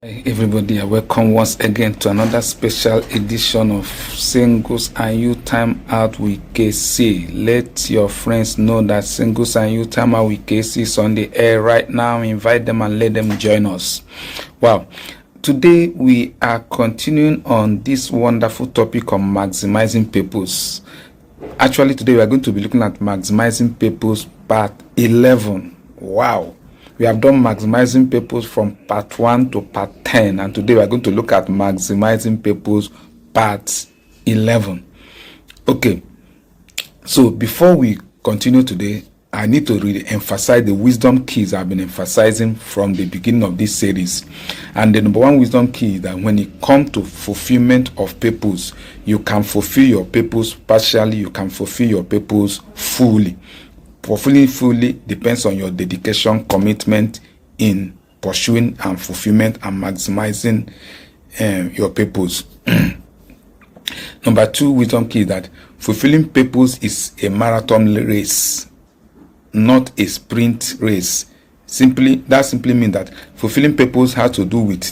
Hey everybody, welcome once again to another special edition of Singles and You Time Out with KC. Let your friends know that Singles and You Time Out with KC is on the air right now. Invite them and let them join us. Wow. Today we are continuing on this wonderful topic on maximizing purpose. Actually, today we are going to be looking at maximizing purpose part 11. Wow. We have done maximizing purpose from part 1 to part 10, and today we are going to look at maximizing purpose part 11. Okay, so before we continue today, I need to really emphasize the wisdom keys I've been emphasizing from the beginning of this series. And the number one wisdom key is that when it comes to fulfillment of purpose, you can fulfill your purpose partially, you can fulfill your purpose fully. Fulfilling fully depends on your dedication, commitment in pursuing and fulfillment and maximizing your purpose. Number two wisdom key is that fulfilling purpose is a marathon race, not a sprint race. That simply means that fulfilling purpose has to do with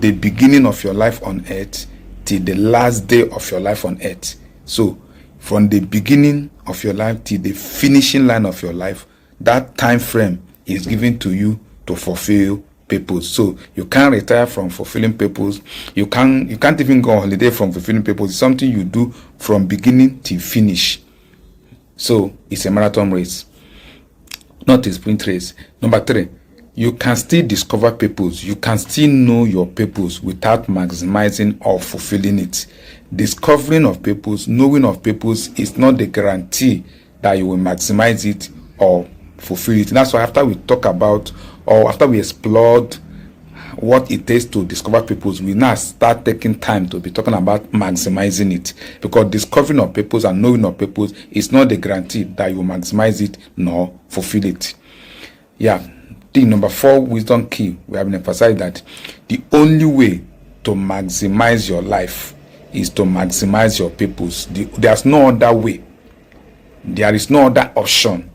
the beginning of your life on earth till the last day of your life on earth. So from the beginning of your life till the finishing line of your life, that time frame is given to you to fulfill purpose. So you can't retire from fulfilling purpose. You can't even go on holiday from fulfilling purpose. It's something you do from beginning till finish. So it's a marathon race, not a sprint race. Number three, you can still discover purpose. You can still know your purpose without maximizing or fulfilling it. Discovering of purpose, knowing of purpose is not the guarantee that you will maximize it or fulfill it. And that's why after we talk about, or after we explored what it takes to discover purpose, we now start taking time to be talking about maximizing it. Because discovering of purpose and knowing of purpose is not the guarantee that you will maximize it nor fulfill it. Yeah. The number four wisdom key, we have emphasized that the only way to maximize your life is to maximize your purpose. There's no other way. There is no other option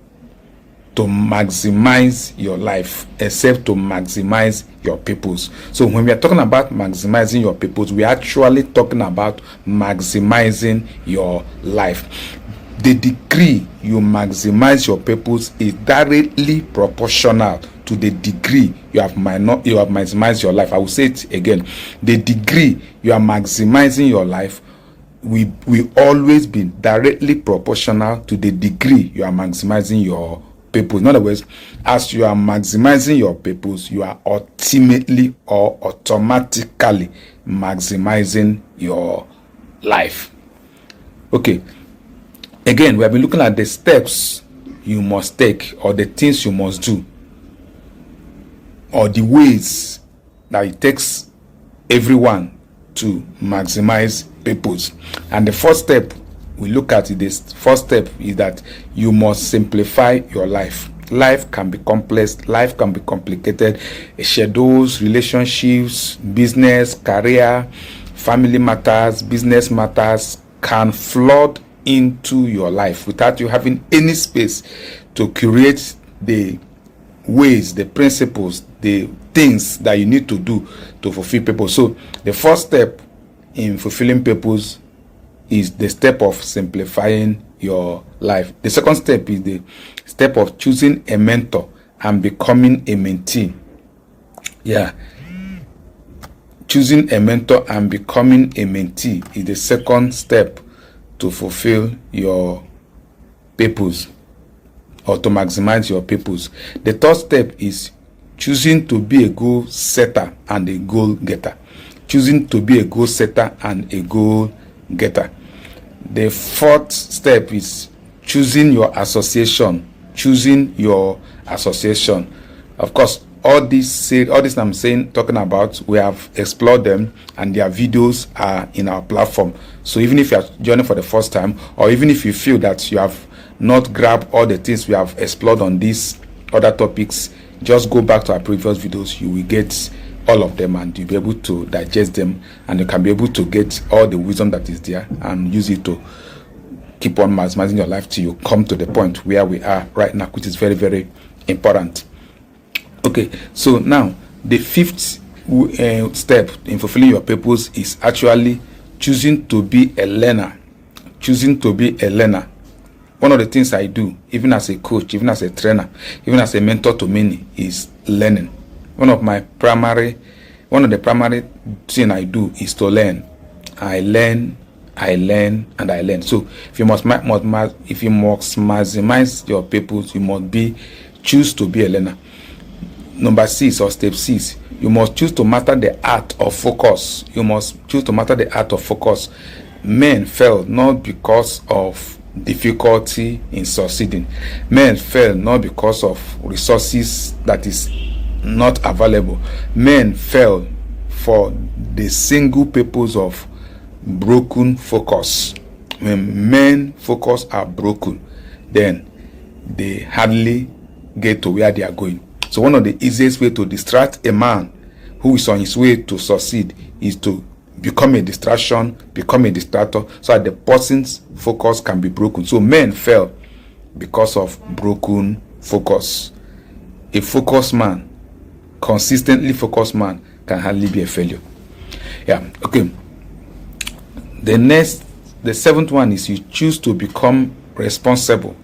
to maximize your life except to maximize your purpose. So when we are talking about maximizing your purpose, we are actually talking about maximizing your life. The degree you maximize your purpose is directly proportional to the degree you have maximized your life. I will say it again. The degree you are maximizing your life will always be directly proportional to the degree you are maximizing your purpose. In other words, as you are maximizing your purpose, you are ultimately or automatically maximizing your life. Okay. Again, we have been looking at the steps you must take, or the things you must do, or the ways that it takes everyone to maximize purpose. And the first step we look at, this first step is that you must simplify your life. Life can be complex, life can be complicated. Schedules, relationships, business, career, family matters, business matters can flood into your life without you having any space to create the ways, the principles, the things that you need to do to fulfill purpose. So the first step in fulfilling purpose is the step of simplifying your life. The second step is the step of choosing a mentor and becoming a mentee. Yeah. Choosing a mentor and becoming a mentee is the second step to fulfill your purpose or to maximize your purpose. The third step is choosing to be a goal setter and a goal getter. Choosing to be a goal setter and a goal getter. The fourth step is choosing your association. Choosing your association. Of course, all this I'm saying, talking about, we have explored them and their videos are in our platform. So even if you are joining for the first time, or even if you feel that you have not grabbed all the things we have explored on these other topics, just go back to our previous videos. You will get all of them and you'll be able to digest them, and you can be able to get all the wisdom that is there and use it to keep on maximizing your life till you come to the point where we are right now, which is very, very important. Okay, so now the fifth step in fulfilling your purpose is actually choosing to be a learner. Choosing to be a learner. One of the things I do, even as a coach, even as a trainer, even as a mentor to many, is learning. One of the primary things I do is to learn. I learn, and I learn. So if you must maximize your purpose, you must choose to be a learner. Number 6, or step 6, you must choose to master the art of focus. You must choose to master the art of focus. Men fail not because of difficulty in succeeding. Men fail not because of resources that is not available. Men fail for the single purpose of broken focus. When men focus are broken, then they hardly get to where they are going. So one of the easiest way to distract a man who is on his way to succeed is to become a distraction, become a distractor, so that the person's focus can be broken. So men fail because of broken focus. A focused man, consistently focused man, can hardly be a failure. Yeah, okay. The 7th one is you choose to become responsible.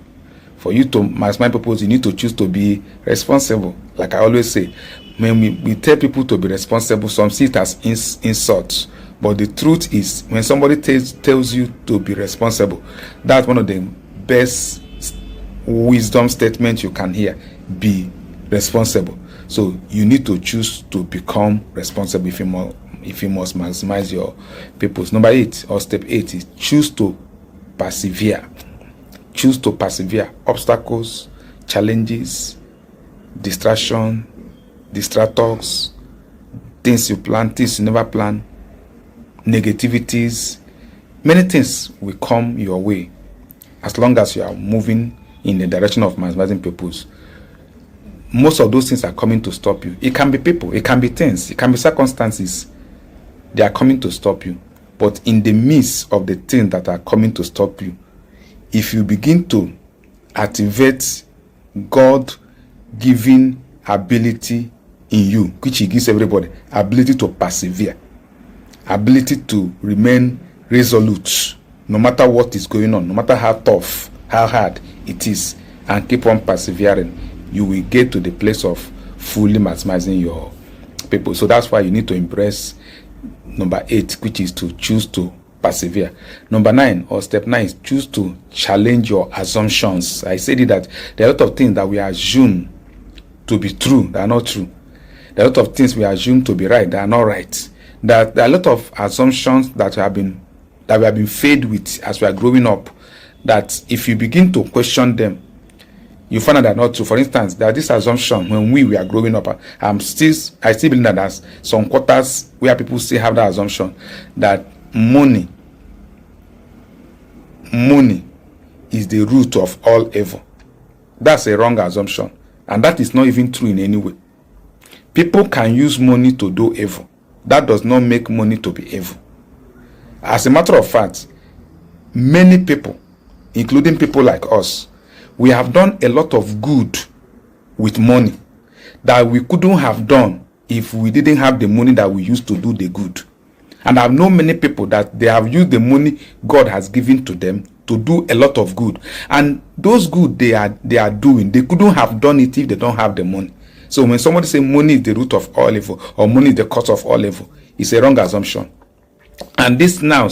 For you to maximize purpose, you need to choose to be responsible. Like I always say, when we tell people to be responsible, some see it as insults. But the truth is, when somebody tells you to be responsible, that's one of the best wisdom statements you can hear. Be responsible. So you need to choose to become responsible if you must maximize your purpose. Number 8, or step 8, is choose to persevere. Choose to persevere. Obstacles, challenges, distraction, distractors, things you plan, things you never plan, negativities, many things will come your way as long as you are moving in the direction of maximizing purpose. Most of those things are coming to stop you. It can be people, it can be things, it can be circumstances. They are coming to stop you. But in the midst of the things that are coming to stop you, if you begin to activate God-given ability in you, which He gives everybody, ability to persevere, ability to remain resolute, no matter what is going on, no matter how tough, how hard it is, and keep on persevering, you will get to the place of fully maximizing your people. So that's why you need to embrace number 8, which is to choose to persevere. Number 9, or step 9, is choose to challenge your assumptions. I said it that there are a lot of things that we assume to be true that are not true. There are a lot of things we assume to be right that are not right. There are a lot of assumptions that we have been fed with as we are growing up, that if you begin to question them, you find out they're not true. For instance, there are this assumption when we were growing up. I still believe that there's some quarters where people still have that assumption that money is the root of all evil. That's a wrong assumption, and that is not even true in any way. People can use money to do evil. That does not make money to be evil. As a matter of fact, many people, including people like us, we have done a lot of good with money that we couldn't have done if we didn't have the money that we used to do the good. And I've known many people that they have used the money God has given to them to do a lot of good. And those good they are doing, they couldn't have done it if they don't have the money. So when somebody says money is the root of all evil, or money is the cause of all evil, it's a wrong assumption. And this now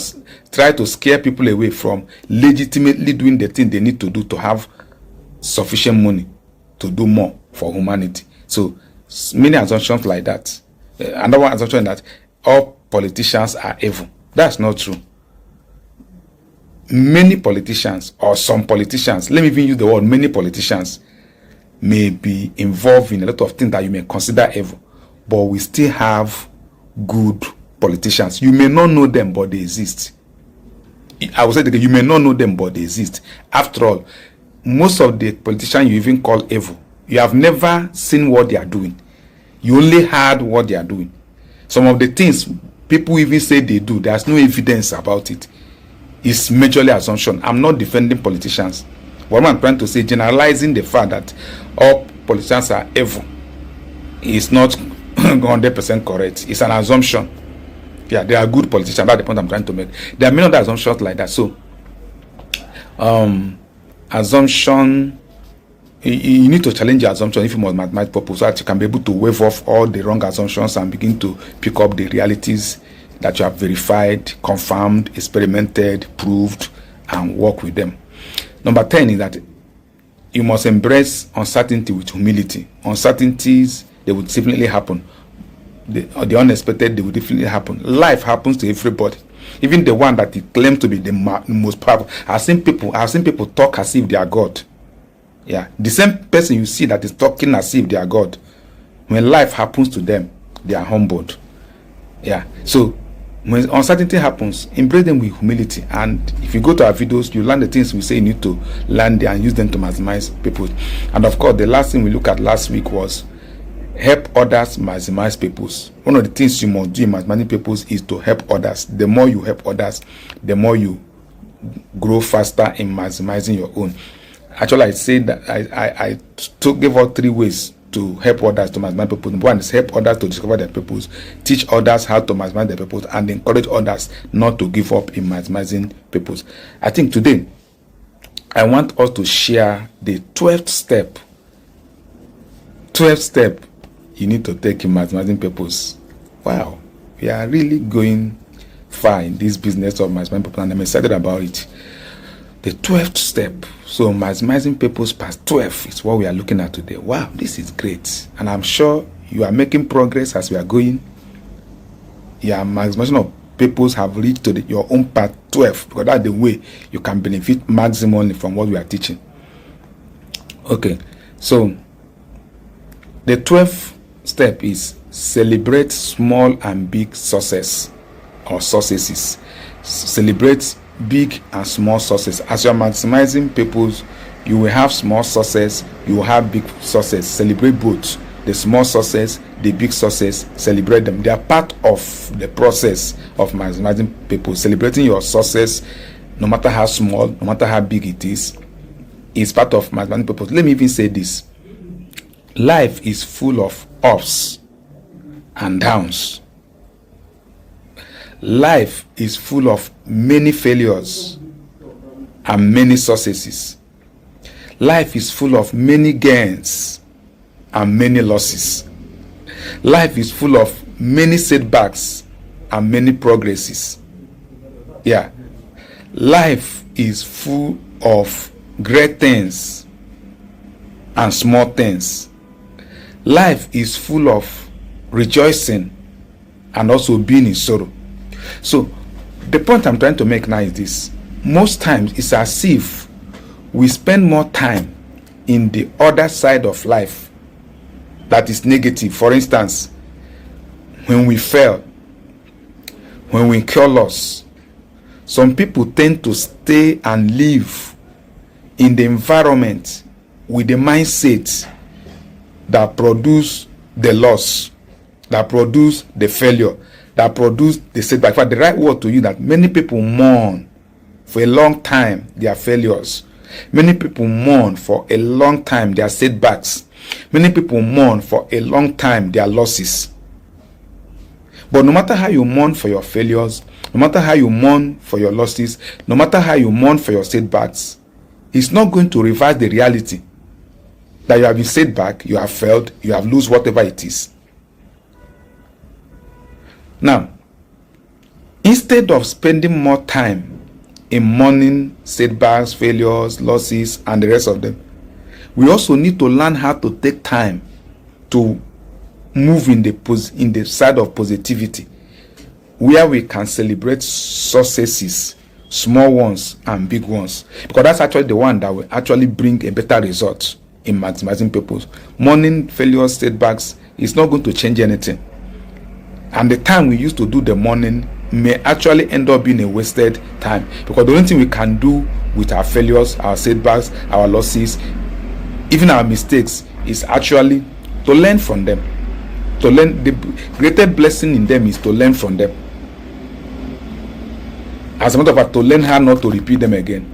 try to scare people away from legitimately doing the thing they need to do to have sufficient money to do more for humanity. So many assumptions like that. Another assumption that all politicians are evil. That's not true. Many politicians, or some politicians, let me even use the word many politicians, may be involved in a lot of things that you may consider evil, but we still have good politicians. You may not know them, but they exist. I will say that you may not know them, but they exist. After all, most of the politicians you even call evil, you have never seen what they are doing. You only heard what they are doing. Some of the things people even say they do, there's no evidence about it. It's majorly assumption. I'm not defending politicians. What I'm trying to say, generalizing the fact that all politicians are evil is not 100% correct. It's an assumption. Yeah, they are good politicians. That's the point I'm trying to make. There are many other assumptions like that. So, assumption, you need to challenge your assumption if you must mathematics purpose, so that you can be able to wave off all the wrong assumptions and begin to pick up the realities that you have verified, confirmed, experimented, proved, and work with them. Number 10 is that you must embrace uncertainty with humility. Uncertainties, they will definitely happen. The unexpected, they will definitely happen. Life happens to everybody. Even the one that claims to be the most powerful. I've seen people talk as if they are God. Yeah, the same person you see that is talking as if they are God, when life happens to them, they are humbled. Yeah, so when uncertainty happens, embrace them with humility. And if you go to our videos, you learn the things we say you need to learn there and use them to maximize people. And of course, the last thing we looked at last week was help others maximize peoples. One of the things you must do in maximizing peoples is to help others. The more you help others, the more you grow faster in maximizing your own. Actually, I said that I gave out 3 ways to help others to maximize purpose. One is help others to discover their purpose, teach others how to maximize their purpose, and encourage others not to give up in maximizing purpose. I think today I want us to share the 12th step. 12th step you need to take in maximizing purpose. Wow, we are really going far in this business of maximizing purpose, and I'm excited about it. The 12th step. So maximizing purpose past 12 is what we are looking at today. Wow, this is great. And I'm sure you are making progress as we are going. Your maximization of purpose have reached to your own part 12, because that's the way you can benefit maximally from what we are teaching. Okay, so the 12th step is celebrate small and big success or successes. Celebrate big and small success. As you are maximizing purpose, you will have small success, you will have big success. Celebrate both. The small success, the big success, celebrate them. They are part of the process of maximizing purpose. Celebrating your success, no matter how small, no matter how big it is part of maximizing purpose. Let me even say this. Life is full of ups and downs. Life is full of many failures and many successes. Life is full of many gains and many losses. Life is full of many setbacks and many progresses. Yeah. Life is full of great things and small things. Life is full of rejoicing and also being in sorrow. So the point I'm trying to make now is this. Most times it's as if we spend more time in the other side of life that is negative. For instance, when we fail, when we incur loss, some people tend to stay and live in the environment with the mindset that produce the loss, that produce the failure, that produce the setback. In fact, the right word to you that many people mourn for a long time their failures. Many people mourn for a long time their setbacks. Many people mourn for a long time their losses. But no matter how you mourn for your failures, no matter how you mourn for your losses, no matter how you mourn for your setbacks, it's not going to reverse the reality that you have been set back, you have failed, you have lost whatever it is. Now, instead of spending more time in mourning setbacks, failures, losses, and the rest of them, we also need to learn how to take time to move in the side of positivity, where we can celebrate successes, small ones and big ones, because that's actually the one that will actually bring a better result in maximizing purpose. Mourning failures, setbacks is not going to change anything. And the time we used to do the mourning may actually end up being a wasted time, because the only thing we can do with our failures, our setbacks, our losses, even our mistakes, is actually to learn from them. To learn. The greatest blessing in them is to learn from them. As a matter of fact, to learn how not to repeat them again,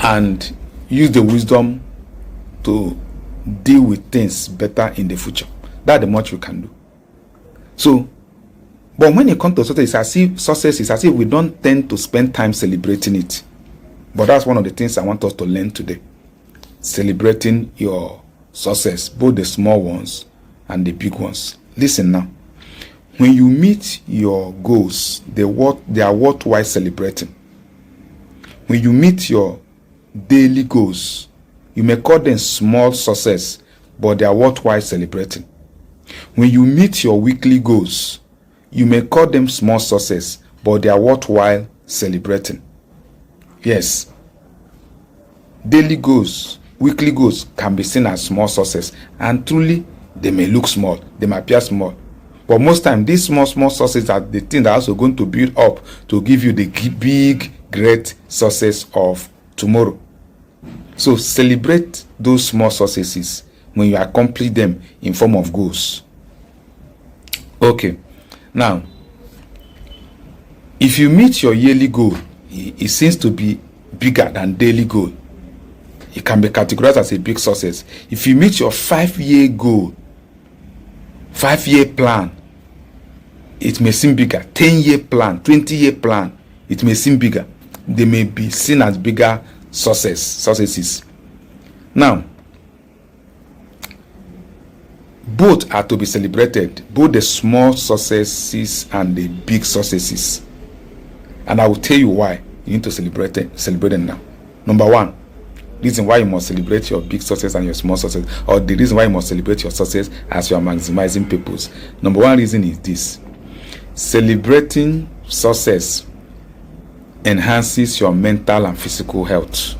and use the wisdom to deal with things better in the future. That's the much we can do. So, but when it comes to success is as if we don't tend to spend time celebrating it. But that's one of the things I want us to learn today. Celebrating your success, both the small ones and the big ones. Listen now. When you meet your goals, they are worthwhile celebrating. When you meet your daily goals, you may call them small success, but they are worthwhile celebrating. When you meet your weekly goals, you may call them small success, but they are worthwhile celebrating. Yes. Daily goals, weekly goals can be seen as small success, and truly they may look small, they may appear small. But most times, these small successes are the things that are also going to build up to give you the big, great success of tomorrow. So celebrate those small successes when you accomplish them in form of goals. Okay. Now, if you meet your yearly goal, it seems to be bigger than daily goal. It can be categorized as a big success. If you meet your 5-year goal, 5-year plan, it may seem bigger. 10-year plan, 20-year plan, it may seem bigger. They may be seen as bigger successes. Now, both are to be celebrated, both the small successes and the big successes. And I will tell you why you need to celebrate them now. Number one, reason why you must celebrate your big success and your small success, or the reason why you must celebrate your success as you are maximizing purpose. Number one reason is this: celebrating success enhances your mental and physical health.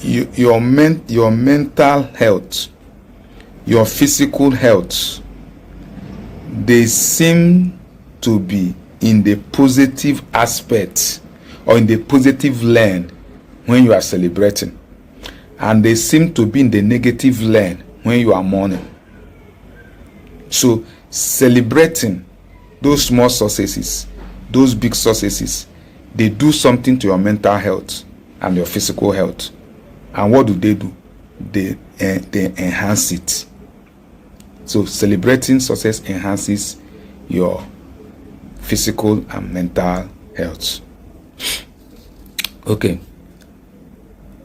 Your mental health, your physical health, they seem to be in the positive aspect or in the positive lane when you are celebrating, and they seem to be in the negative lane when you are mourning. So celebrating those small successes, those big successes, they do something to your mental health and your physical health. And what do? They enhance it. So celebrating success enhances your physical and mental health. Okay.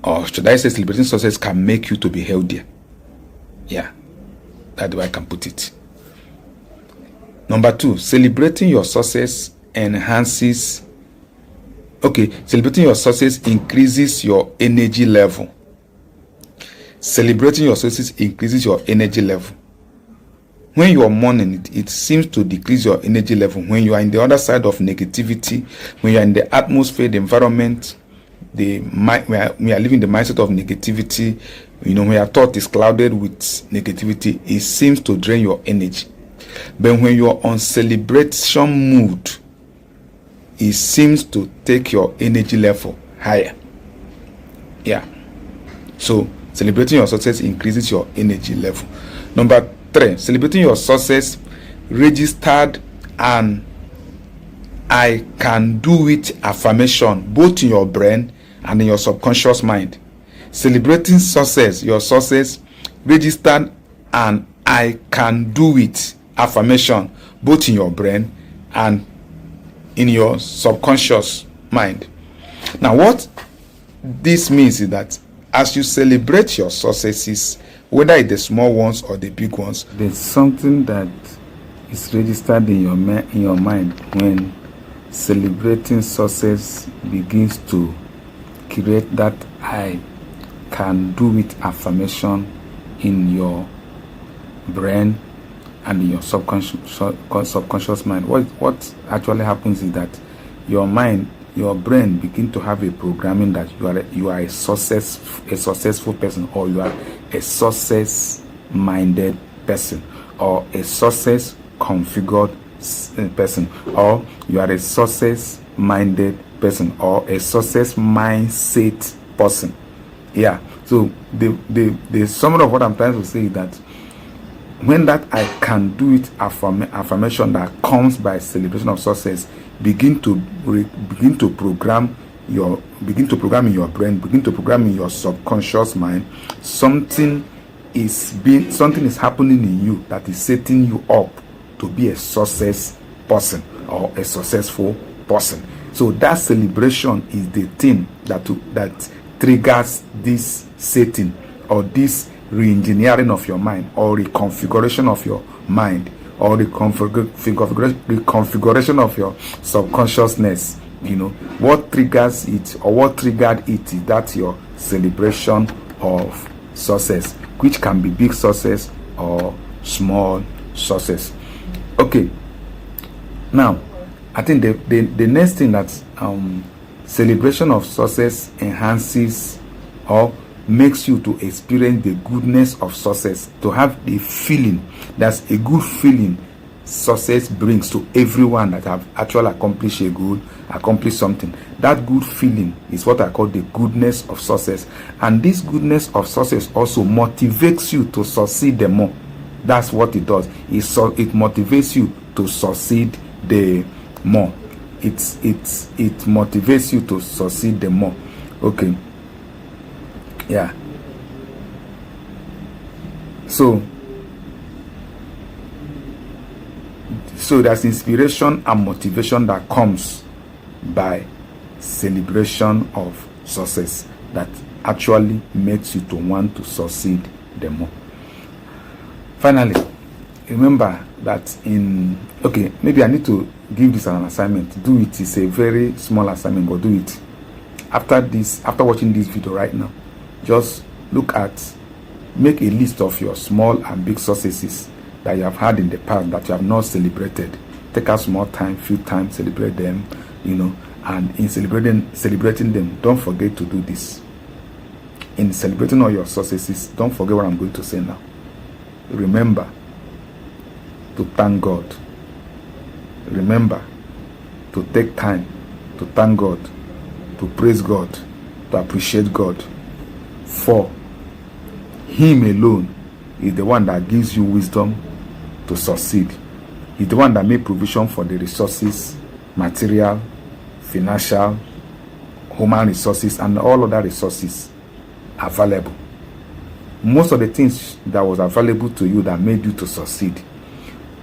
Or should I say celebrating success can make you to be healthier? Yeah. That's the way I can put it. Number two, celebrating your success enhances. Okay, celebrating your success increases your energy level. Celebrating your success increases your energy level. When you are mourning, it seems to decrease your energy level. When you are in the other side of negativity, when you are in the atmosphere, the environment, we are living the mindset of negativity. When your thought is clouded with negativity, it seems to drain your energy. But when you are on celebration mood, it seems to take your energy level higher. Yeah. So celebrating your success increases your energy level. Number three, celebrating your success registered an I can do it affirmation both in your brain and in your subconscious mind. Celebrating success, your success registered an I can do it affirmation both in your brain and in your subconscious mind. Now, what this means is that as you celebrate your successes, whether it's the small ones or the big ones, there's something that is registered in your mind when celebrating success begins to create that I can do it affirmation in your brain and in your subconscious mind. What actually happens is that your brain begin to have a programming that you are a successful person, or you are a success-minded person, or a success-configured person, or you are a success-minded person, or a success-mindset person. Yeah. So the summary of what I'm trying to say is that when that I can do it affirmation that comes by celebration of success begin to program begin to program in your brain, begin to program in your subconscious mind. Something is happening in you that is setting you up to be a success person or a successful person. So that celebration is the thing that triggers this setting, or this re-engineering of your mind, or reconfiguration of your mind, or reconfiguration of your subconsciousness. What triggers it, or what triggered it, is that your celebration of success, which can be big success or small success. Okay, now I think the next thing that celebration of success enhances or makes you to experience the goodness of success, to have the feeling. That's a good feeling success brings to everyone that have actually accomplished a goal, accomplished something. That good feeling is what I call the goodness of success. And this goodness of success also motivates you to succeed the more. That's what it does. It motivates you to succeed the more. It motivates you to succeed the more. Okay. Yeah. So there's inspiration and motivation that comes by celebration of success that actually makes you to want to succeed the more. Finally, remember that maybe I need to give this an assignment. Do it. It's a very small assignment, but do it. After watching this video right now, just make a list of your small and big successes that you have had in the past that you have not celebrated. Take out small time, few times, celebrate them, and in celebrating them, don't forget to do this. In celebrating all your successes, don't forget what I'm going to say now. Remember to thank God. Remember to take time to thank God, to praise God, to appreciate God. For Him alone is the one that gives you wisdom to succeed. He's the one that made provision for the resources, material, financial, human resources, and all other resources available. Most of the things that was available to you that made you to succeed,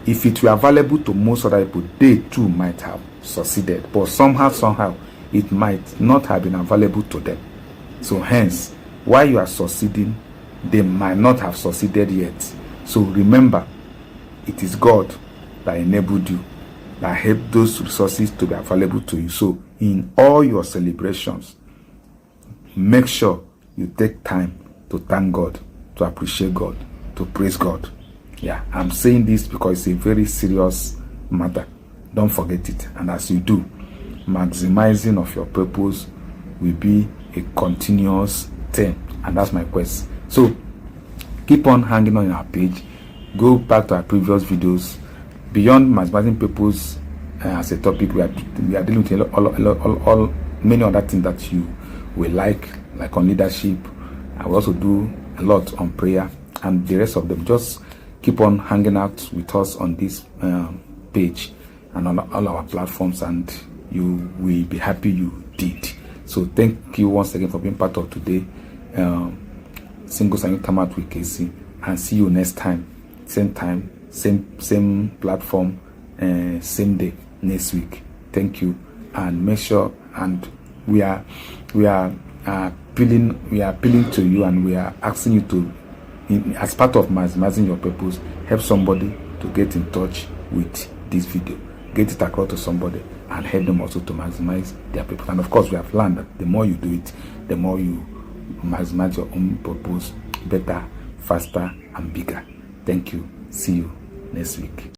if it were available to most other people, they too might have succeeded. But somehow, it might not have been available to them. So hence, while you are succeeding, they might not have succeeded yet. So remember, it is God that enabled you, that helped those resources to be available to you. So in all your celebrations, make sure you take time to thank God, to appreciate God, to praise God. Yeah, I'm saying this because it's a very serious matter. Don't forget it. And as you do, maximizing of your purpose will be a continuous thing. And that's my quest. So keep on hanging on our page. Go back to our previous videos. Beyond maximizing purpose as a topic, we are dealing with many other things that you will like on leadership. I will also do a lot on prayer and the rest of them. Just keep on hanging out with us on this page and on all our platforms, and you will be happy you did. So thank you once again for being part of today. Singles and Youth Time Out with KC, and see you next time, same platform, same day next week. Thank you, and make sure, and we are appealing to you, and we are asking you to, as part of maximizing your purpose, help somebody to get in touch with this video, get it across to somebody, and help them also to maximize their purpose. And of course, we have learned that the more you do it, the more you maximize your own purpose better, faster, and bigger. Thank you. See you next week.